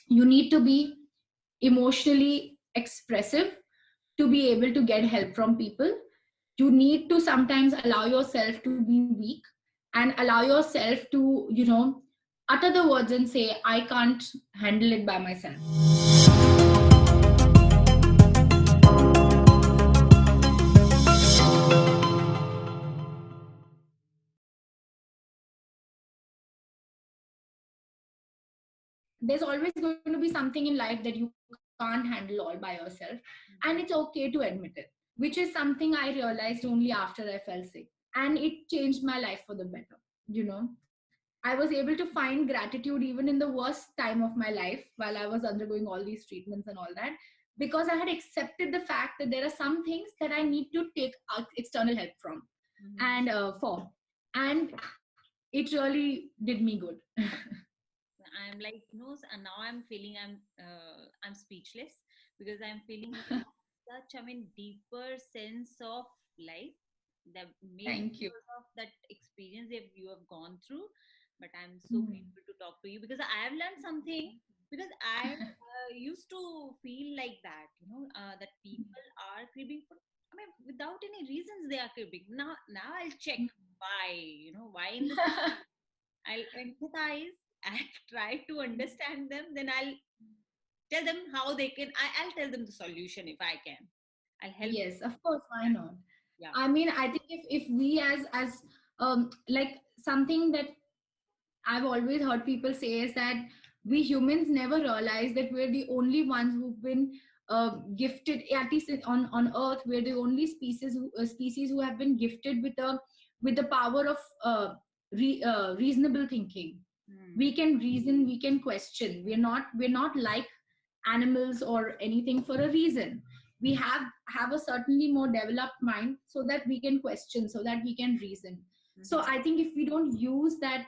You need to be emotionally expressive to be able to get help from people. You need to sometimes allow yourself to be weak and allow yourself to, utter the words and say, I can't handle it by myself. There's always going to be something in life that you can't handle all by yourself, and it's okay to admit it, which is something I realized only after I fell sick, and it changed my life for the better. I was able to find gratitude even in the worst time of my life while I was undergoing all these treatments and all that, because I had accepted the fact that there are some things that I need to take external help from, and for, and it really did me good. I'm like, and now I'm feeling I'm speechless because I'm feeling such, I mean, deeper sense of life that maybe Thank you. because of that experience that you have gone through. But I'm so Hmm. grateful to talk to you because I have learned something. Because I used to feel like that, that people are cribbing for. I mean, without any reasons they are cribbing. Now I'll check why. Why in this. I'll empathize. I'll try to understand them. Then I'll tell them how they can. I'll tell them the solution if I can. I'll help them. Yes, of course, why not? Yeah. I mean, I think if we as like something that I've always heard people say is that we humans never realize that we're the only ones who've been gifted, at least on Earth, we're the only species who have been gifted with the power of reasonable thinking. Hmm. We can reason, we can question. We're not like animals or anything for a reason. We have a certainly more developed mind so that we can question, so that we can reason. So Mhm. I think if we don't use that,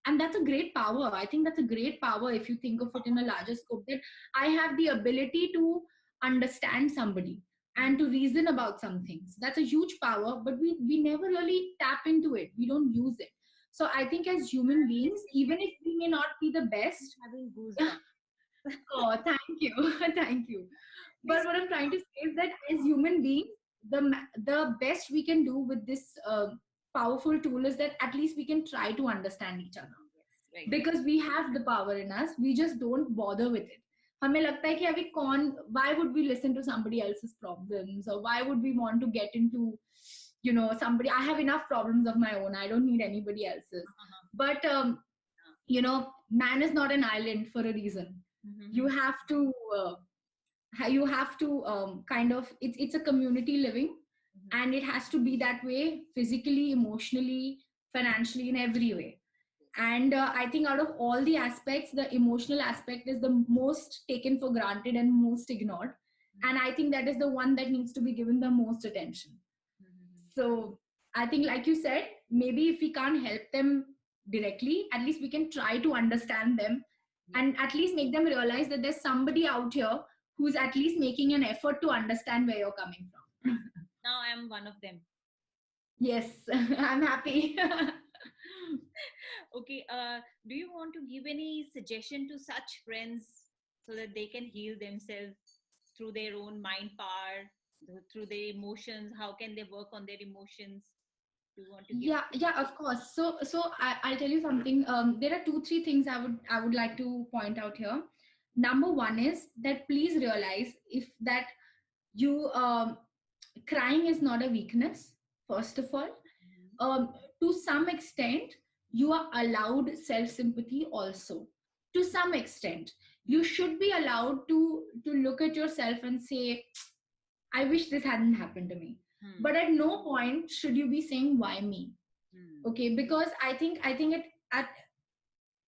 and that's a great power. I think that's a great power if you think of it in a larger scope, that I have the ability to understand somebody Mhm. and to reason about some things. That's a huge power, but we never really tap into it. We don't use it. So I think as human beings, even if we may not be the I'm best. having goosebumps. Oh, thank you. Thank you. But Please. what I'm trying to say is that as human beings, the best we can do with this powerful tool is that at least we can try to understand each other, Yes, right. because we have the power in us. We just don't bother with it. हमें लगता है कि अभी कौन, why would we listen to somebody else's problems, or why would we want to get into, somebody. I have enough problems of my own. I don't need anybody else's. Uh-huh. But man is not an island for a reason. You Mhm. have to kind of, it's a community living, Mhm. and it has to be that way, physically, emotionally, financially, in every way. And I think out of all the aspects, the emotional aspect is the most taken for granted and most ignored, and I think that is the one that needs to be given the most attention. Mhm. So I think, like you said, maybe if we can't help them directly, at least we can try to understand them, Yeah. and at least make them realize that there's somebody out here who's at least making an effort to understand where you're coming from. Now I'm one of them. Yes, I'm happy. Okay. Do you want to give any suggestion to such friends so that they can heal themselves through their own mind power, through their emotions? How can they work on their emotions? Do you want to give? Yeah, of course. I'll tell you something. There are two, three things I would like to point out here. Number one is that please realize if that you crying is not a weakness. First of all, Mhm. to some extent, you are allowed self sympathy also. To some extent, you should be allowed to look at yourself and say, I wish this hadn't happened to me. Hmm. But at no point should you be saying, why me? Hmm. Okay, because I think it at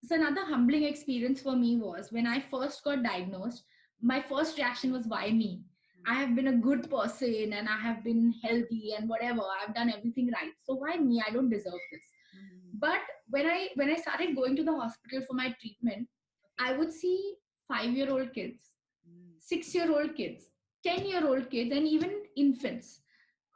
it's another humbling experience for me was when I first got diagnosed. My first reaction was, why me? I have been a good person and I have been healthy and whatever. I've done everything right. So why me? I don't deserve this. Hmm. But when I started going to the hospital for my treatment, Okay. I would see 5-year-old kids, Hmm. 6-year-old kids, 10-year-old kids, and even infants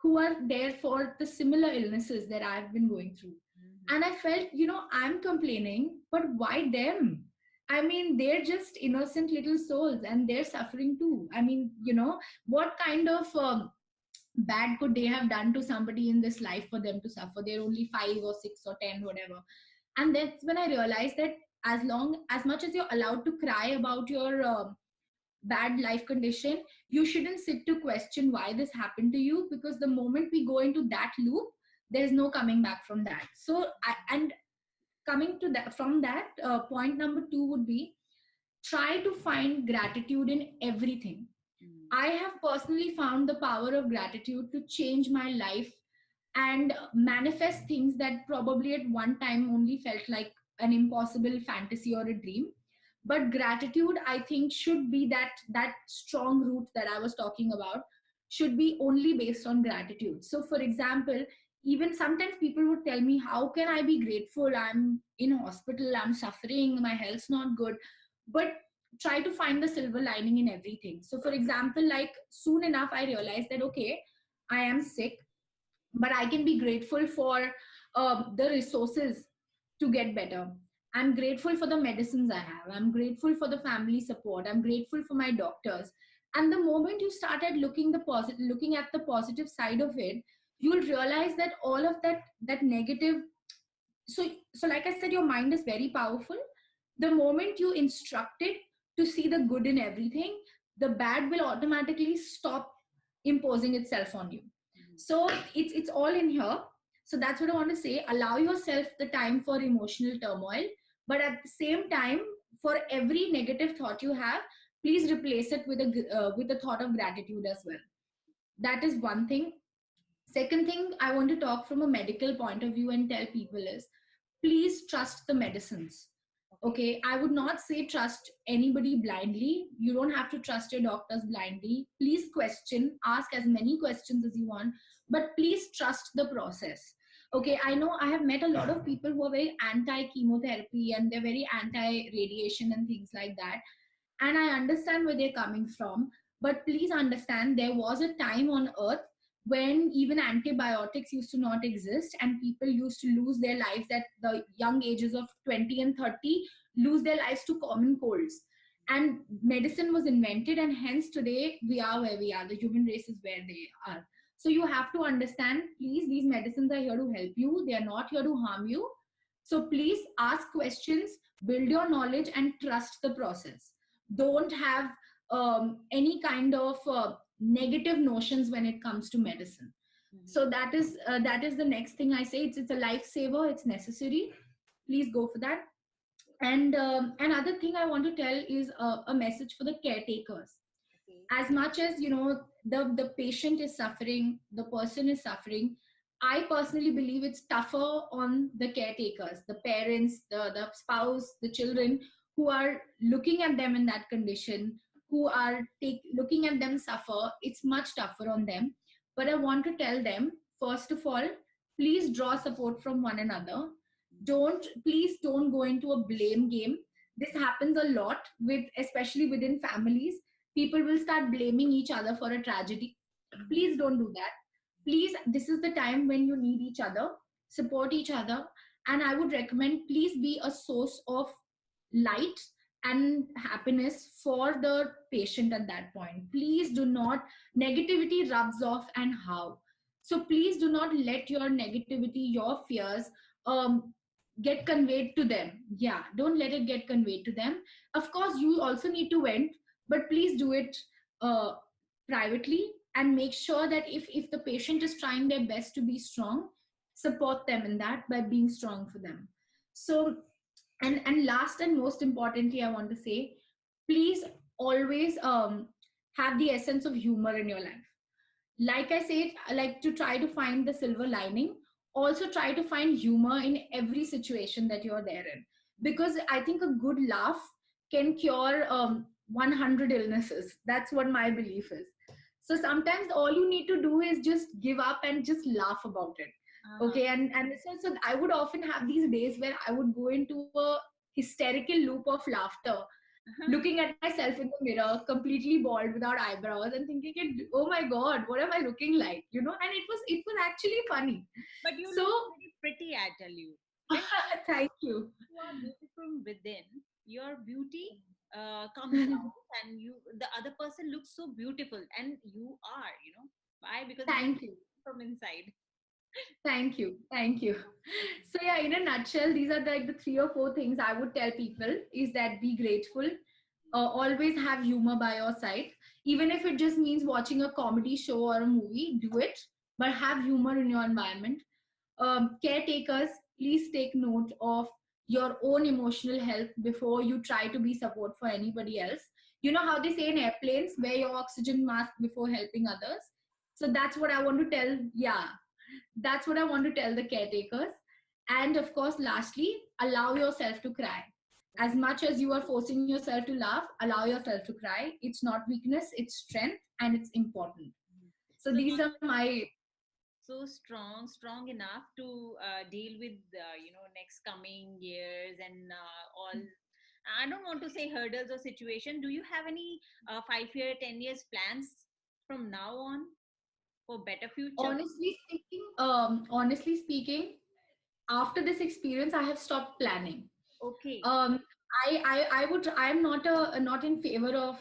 who are there for the similar illnesses that I've been going through. Hmm. And I felt, I'm complaining, but why them? I mean, they're just innocent little souls and they're suffering too. I mean, what kind of bad could they have done to somebody in this life for them to suffer? They're only 5 or 6 or 10, whatever. And that's when I realized that as much as you're allowed to cry about your bad life condition, you shouldn't sit to question why this happened to you, because the moment we go into that loop, there's no coming back from that. So, and coming to that, from that, point number two would be, try to find gratitude in everything. Mm. I have personally found the power of gratitude to change my life and manifest things that probably at one time only felt like an impossible fantasy or a dream. But gratitude, I think, should be that strong root that I was talking about, should be only based on gratitude. So for example, even sometimes people would tell me, how can I be grateful? I'm in hospital, I'm suffering, my health's not good. But try to find the silver lining in everything. So for example, like, soon enough I realized that, okay, I am sick, but I can be grateful for the resources to get better. I'm grateful for the medicines I have. I'm grateful for the family support. I'm grateful for my doctors. And the moment you started looking at the positive side of it, you'll realize that all of that negative. So like I said, your mind is very powerful. The moment you instruct it to see the good in everything, the bad will automatically stop imposing itself on you. Mhm. So it's all in here. So that's what I want to say. Allow yourself the time for emotional turmoil, but at the same time, for every negative thought you have, please replace it with a thought of gratitude as well. That is one thing. Second thing I want to talk from a medical point of view and tell people is, please trust the medicines. Okay. Okay, I would not say trust anybody blindly. You don't have to trust your doctors blindly. Please question, ask as many questions as you want, but please trust the process. Okay, I know I have met a lot of people who are very anti chemotherapy and they're very anti radiation and things like that. And I understand where they're coming from. But please understand, there was a time on earth when even antibiotics used to not exist, and people used to lose their lives at the young ages of 20 and 30, lose their lives to common colds. And medicine was invented, and hence today we are where we are. The human race is where they are. So you have to understand, please, these medicines are here to help you, they are not here to harm you. So please ask questions, build your knowledge, and trust the process. Don't have any kind of negative notions when it comes to medicine. Mhm. So that is the next thing I say. It's a lifesaver, it's necessary. Please go for that. And another thing I want to tell is a message for the caretakers. Okay. As much as the patient is suffering, the person is suffering, I personally believe it's tougher on the caretakers, the parents, the spouse, the children, who are looking at them in that condition, who are looking at them suffer. It's much tougher on them. But I want to tell them, first of all, please draw support from one another. Please don't go into a blame game. This happens a lot, with especially within families. People will start blaming each other for a tragedy. Mhm. Please don't do that. Please, this is the time when you need each other, support each other. And I would recommend, please be a source of light and happiness for the patient at that point. Please do not, negativity rubs off, and how. So please do not let your negativity, your fears, get conveyed to them. Yeah, don't let it get conveyed to them. Of course you also need to vent, but please do it uh, privately, and make sure that if the patient is trying their best to be strong, support them in that by being strong for them. So, and last and most importantly, I want to say, please always have the essence of humor in your life. Like I said, I like to try to find the silver lining. Also try to find humor in every situation that you're there in, because I think a good laugh can cure 100 illnesses. That's what my belief is. So sometimes all you need to do is just give up and just laugh about it. Uh-huh. Okay, and so I would often have these days where I would go into a hysterical loop of laughter, looking at myself in the mirror, completely bald without eyebrows, and thinking, "Oh my God, what am I looking like?" And it was actually funny. But you So, look very pretty, I tell you. When thank you. you are beautiful within, your beauty comes out, and the other person looks so beautiful, and you are, why? Because you Thank you. from inside. Thank you. Thank you. So yeah, in a nutshell, these are like the three or four things I would tell people is that be grateful, always have humor by your side. Even if it just means watching a comedy show or a movie, do it, but have humor in your environment. Caretakers, please take note of your own emotional health before you try to be support for anybody else. You know how they say in airplanes, wear your oxygen mask before helping others. So that's what I want to tell. Yeah, that's what I want to tell the caretakers. And of course, lastly, allow yourself to cry. As Okay. much as you are forcing yourself to laugh, allow yourself to cry. It's not weakness, it's strength, and it's important. Mhm. So So these now are my. so strong enough to deal with next coming years and all. I don't want to say hurdles or situation. Do you have any 5 year, 10 years plans from now on for better future? Honestly speaking, after this experience, I have stopped planning. Okay. um I'm not not in favor of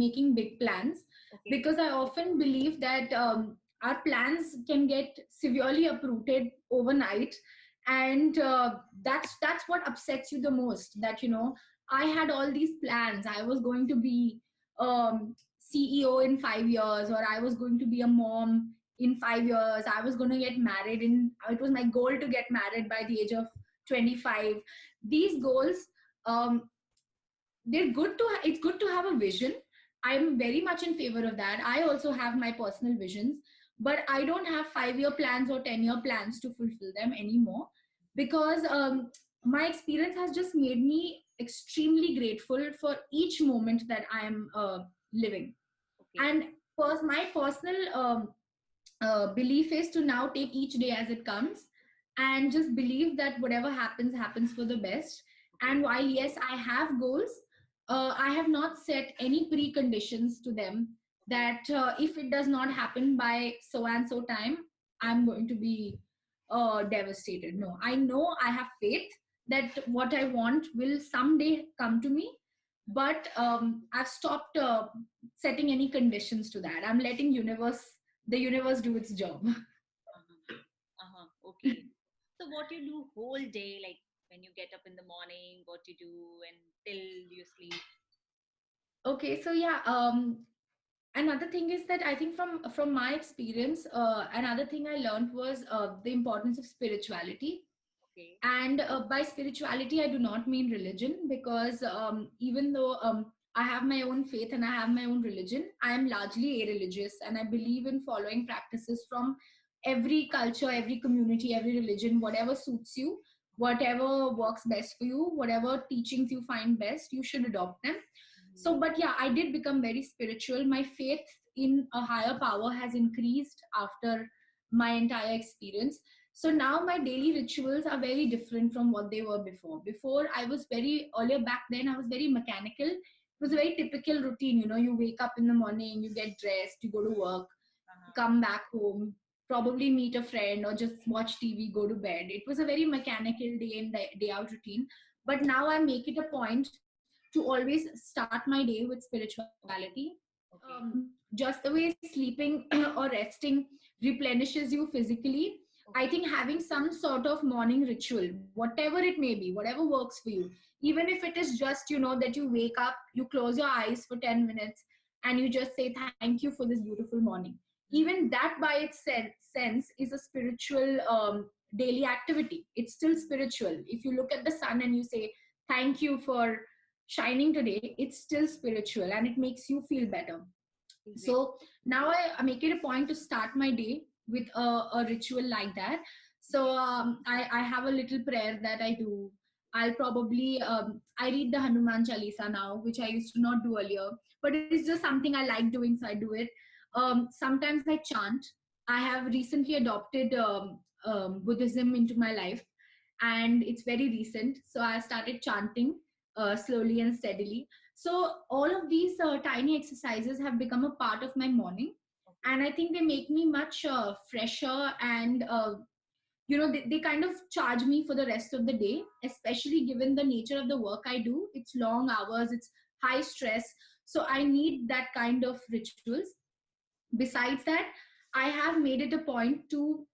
making big plans, Okay. because I often believe that our plans can get severely uprooted overnight. And that's what upsets you the most, that I had all these plans. I was going to be CEO in 5 years, or I was going to be a mom in 5 years. I was going to get married in It was my goal to get married by the age of 25. These goals, um, it's good to have a vision. I'm very much in favor of that. I also have my personal visions, but I don't have 5-year plans or 10-year plans to fulfill them anymore, because my experience has just made me extremely grateful for each moment that I am living. Okay. And my personal belief is to now take each day as it comes, and just believe that whatever happens happens for the best. Okay. And while yes, I have goals, I have not set any preconditions to them, Okay. that if it does not happen by so and so time, I'm going to be devastated. No, I know, I have faith that what I want will someday come to me. But I've stopped setting any conditions to that. I'm letting the universe do its job. Uh-huh. Uh-huh. Okay. So what you do whole day, like when you get up in the morning, what you do and till you sleep? Okay, so yeah, another thing is that I think from my experience, another thing I learned was the importance of spirituality. Okay. And by spirituality, I do not mean religion, because even though I have my own faith and I have my own religion, I am largely a religious, and I believe in following practices from every culture, every community, every religion. Whatever suits you, whatever works best for you, whatever teachings you find best, you should adopt them. Mhm. So but yeah, I did become very spiritual. My faith in a higher power has increased after my entire experience. So now my daily rituals are very different from what they were before. Before, I was very earlier back then, I was very mechanical. It was a very typical routine. You wake up in the morning, you get dressed, you go to work, Uh-huh. come back home, probably meet a friend or just watch TV, go to bed. It was a very mechanical day in, day out routine. But now I make it a point to always start my day with spirituality. Okay. Okay. Just the way sleeping or resting replenishes you physically, I think Okay. having some sort of morning ritual, whatever it may be, whatever works for you, even if it is just, that you wake up, you close your eyes for 10 minutes, and you just say thank you for this beautiful morning. Mhm. Even that by its sense is a spiritual daily activity. It's still spiritual. If you look at the sun and you say thank you for shining today, it's still spiritual and it makes you feel better. Exactly. So now I make it a point to start my day with a ritual like that. So I have a little prayer that I do. I'll probably I read the Hanuman Chalisa now, which I used to not do earlier, but it's just something I like doing, so I do it. Sometimes I chant. I have recently adopted Buddhism into my life, and it's very recent. So I started chanting slowly and steadily. So all of these tiny exercises have become a part of my morning, Okay. and I think they make me much fresher and they kind of charge me for the rest of the day, especially given the nature of the work I do. It's long hours, it's high stress. So I need that kind of rituals. Besides that, I have made it a point to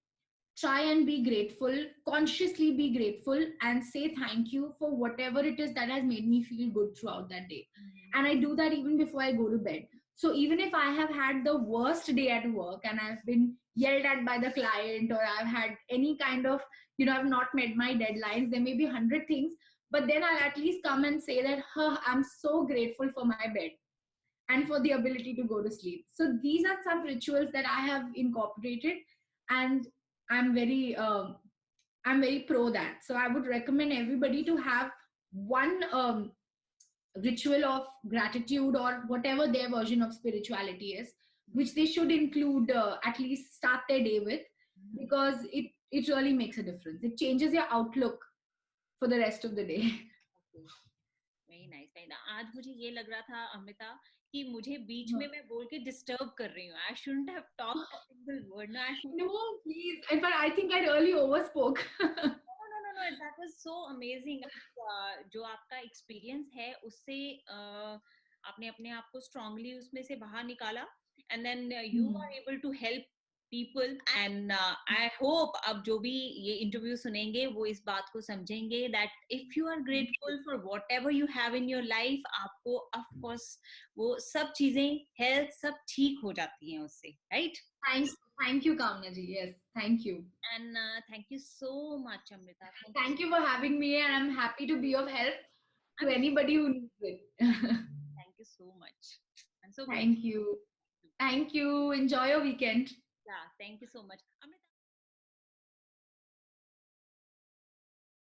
try and be grateful, consciously be grateful, and say thank you for whatever it is that has made me feel good throughout that day. And I do that even before I go to bed. So even if I have had the worst day at work and I've been yelled at by the client, or I've had any kind of, I've not met my deadlines, there may be 100 things, but then I'll at least come and say that, huh, I'm so grateful for my bed and for the ability to go to sleep. So these are some rituals that I have incorporated, and I'm very I'm very pro that. So I would recommend everybody to have one ritual of gratitude, or whatever their version of spirituality is, which they should include, at least start their day with, because it really makes a difference. It changes your outlook for the rest of the day. Very nice very nice. आज मुझे ये लग रहा था अमृता कि मुझे बीच में मैं बोल के डिस्टर्ब कर रही हूँ। I shouldn't have talked a single word. No I should. No, please. In fact, I think I really overspoke. No that was so amazing. जो आपका एक्सपीरियंस है उससे आपने अपने आप को स्ट्रांगली उसमें से बाहर निकाला, and then you are able to help people, and I hope अब जो भी ये इंटरव्यू सुनेंगे वो इस बात को समझेंगे that if you are grateful for whatever you have in your life, आपको of course वो सब चीजें हेल्थ सब ठीक हो जाती हैं उससे, right? Thank you, Kamna ji. Yes, thank you. And thank you so much, Amrita. Thank you for having me, and I'm happy to be of help to anybody who needs it. Thank you so much. I'm so Thank you. Thank you. Enjoy your weekend. Yeah, thank you so much, Amrita.